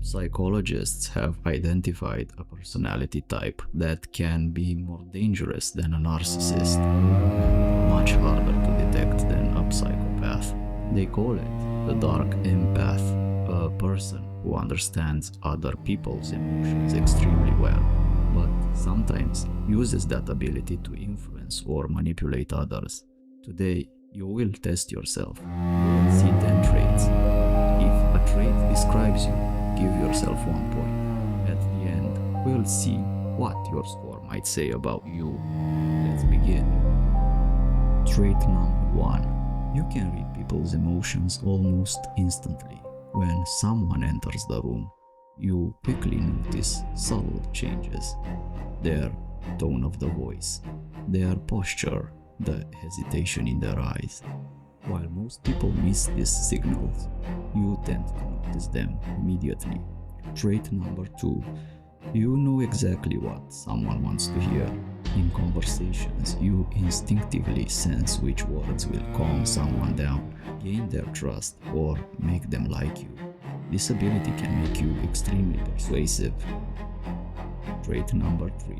Psychologists have identified a personality type that can be more dangerous than a narcissist and much harder to detect than a psychopath. They call it the Dark Empath, a person who understands other people's emotions extremely well, but sometimes uses that ability to influence or manipulate others. Today, you will test yourself. You will see 10 traits. If a trait describes you, give yourself 1 point. At the end, we'll see what your score might say about you. Let's begin. Trait number 1. You can read people's emotions almost instantly. When someone enters the room, you quickly notice subtle changes. Their tone of the voice, their posture, the hesitation in their eyes. While most people miss these signals, you tend to notice them immediately. Trait number 2. You know exactly what someone wants to hear. In conversations, you instinctively sense which words will calm someone down, gain their trust, or make them like you. This ability can make you extremely persuasive. Trait number 3.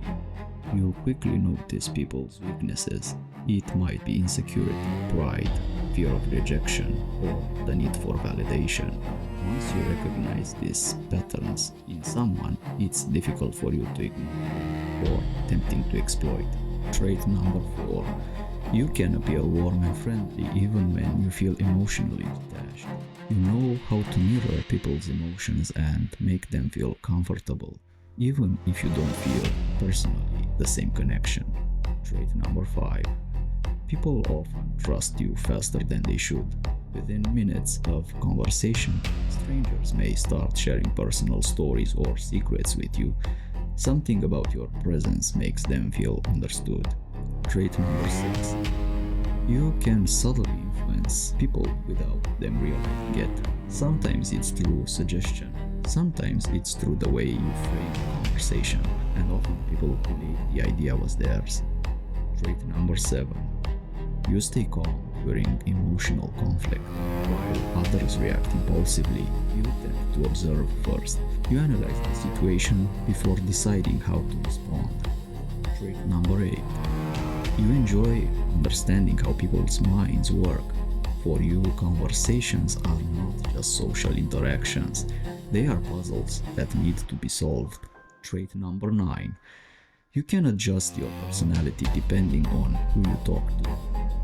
You quickly notice people's weaknesses. It might be insecurity, pride, fear of rejection, or the need for validation. Once you recognize these patterns in someone, it's difficult for you to ignore or tempting to exploit. Trait number 4. You can appear warm and friendly even when you feel emotionally detached. You know how to mirror people's emotions and make them feel comfortable, even if you don't feel personally the same connection. Trait number 5. People often trust you faster than they should. Within minutes of conversation, strangers may start sharing personal stories or secrets with you. Something about your presence makes them feel understood. Trait number 6. You can subtly influence people without them realizing it. Sometimes it's through suggestion. Sometimes it's through the way you frame the conversation, and often people believe the idea was theirs. Trait number 7. You stay calm during emotional conflict. While others react impulsively, you tend to observe first. You analyze the situation before deciding how to respond. Trait number 8. You enjoy understanding how people's minds work. For you, conversations are not just social interactions. They are puzzles that need to be solved. Trait number 9. You can adjust your personality depending on who you talk to.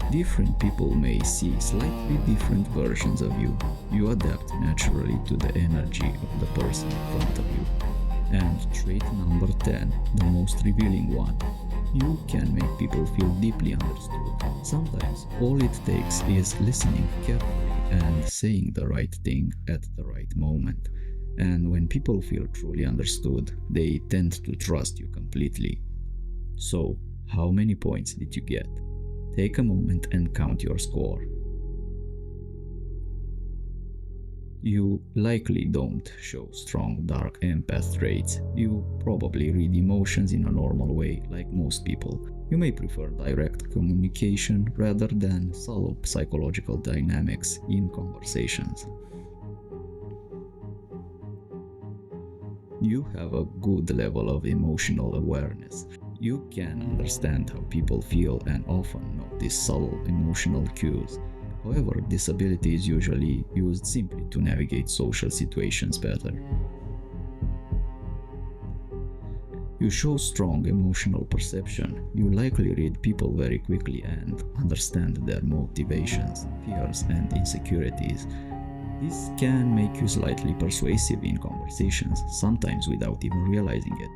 Different people may see slightly different versions of you. You adapt naturally to the energy of the person in front of you. And trait number 10, the most revealing one. You can make people feel deeply understood. Sometimes all it takes is listening carefully and saying the right thing at the right moment. And when people feel truly understood, they tend to trust you completely. So, how many points did you get? Take a moment and count your score. You likely don't show strong dark empath traits. You probably read emotions in a normal way, like most people. You may prefer direct communication rather than subtle psychological dynamics in conversations. You have a good level of emotional awareness. You can understand how people feel and often notice subtle emotional cues. However, this ability is usually used simply to navigate social situations better. You show strong emotional perception. You likely read people very quickly and understand their motivations, fears, and insecurities. This can make you slightly persuasive in conversations, sometimes without even realizing it.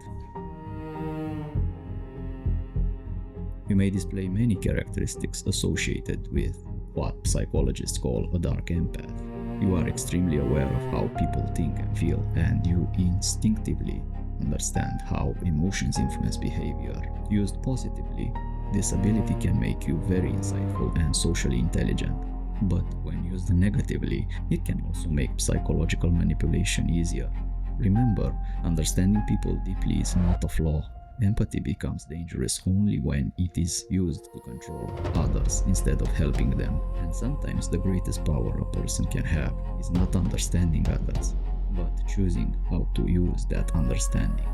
You may display many characteristics associated with what psychologists call a dark empath. You are extremely aware of how people think and feel, and you instinctively understand how emotions influence behavior. Used positively, this ability can make you very insightful and socially intelligent. But when used negatively, it can also make psychological manipulation easier. Remember, understanding people deeply is not a flaw. Empathy becomes dangerous only when it is used to control others instead of helping them. And sometimes the greatest power a person can have is not understanding others, but choosing how to use that understanding.